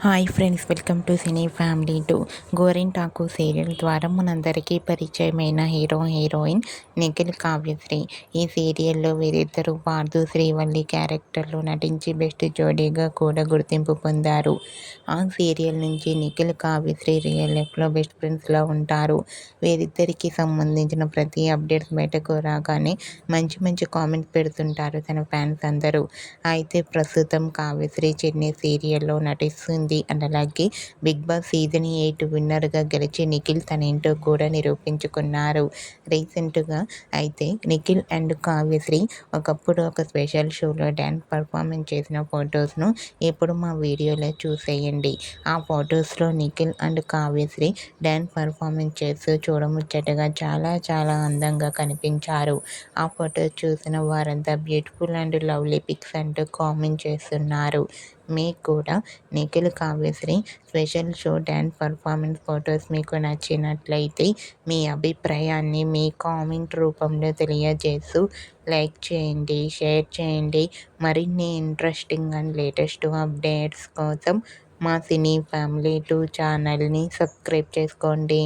Hi friends, welcome to cine family to. గోరింటాకు serial ద్వారా మనందరికీ పరిచయమైన హీరోయిన్ నిఖిల్, కావ్యశ్రీ. ఈ సీరియల్లో వీరిద్దరూ పార్థు, శ్రీవల్లి క్యారెక్టర్లో నటించి బెస్ట్ జోడీగా కూడా గుర్తింపు పొందారు. ఆ సీరియల్ నుంచి నిఖిల్, కావ్యశ్రీ రియల్ లైఫ్లో బెస్ట్ ఫ్రెండ్స్లా ఉంటారు. వీరిద్దరికి సంబంధించిన ప్రతి అప్డేట్స్ బయటకు రాగానే మంచి మంచి కామెంట్స్ పెడుతుంటారు తన ఫ్యాన్స్ అందరూ. అయితే ప్రస్తుతం కావ్యశ్రీ చెన్నై సీరియల్లో నటిస్తుంది. అండ్ అలాగే బిగ్ బాస్ సీజన్ 8 విన్నర్గా గెలిచి నిఖిల్ తనేంటో కూడా నిరూపించుకున్నారు. రీసెంట్గా అయితే నిఖిల్ అండ్ కావ్యశ్రీ ఒకప్పుడు ఒక స్పెషల్ షోలో డ్యాన్స్ పర్ఫార్మెన్స్ చేసిన ఫొటోస్ను ఇప్పుడు మా వీడియోలో చూసేయండి. ఆ ఫొటోస్లో Nikhil and Kavyasri dance performance చేస్తూ చూడముచ్చటగా చాలా చాలా అందంగా కనిపించారు. ఆ ఫొటోస్ చూసిన వారంతా బ్యూటిఫుల్ అండ్ లవ్లీ పిక్స్ అంటూ కామెంట్ చేస్తున్నారు. మీకు కూడా Nikhil, Kavyasri special show dance performance photos మీకు నచ్చినట్లయితే మీ అభిప్రాయాన్ని మీ కామెంట్ రూపంలో తెలియజేస్తూ లైక్ చేయండి, షేర్ చేయండి. మరిన్ని ఇంట్రెస్టింగ్ అండ్ లేటెస్ట్ అప్డేట్స్ కోసం మా సినీ ఫ్యామిలీ 2 ఛానల్ని సబ్స్క్రైబ్ చేసుకోండి.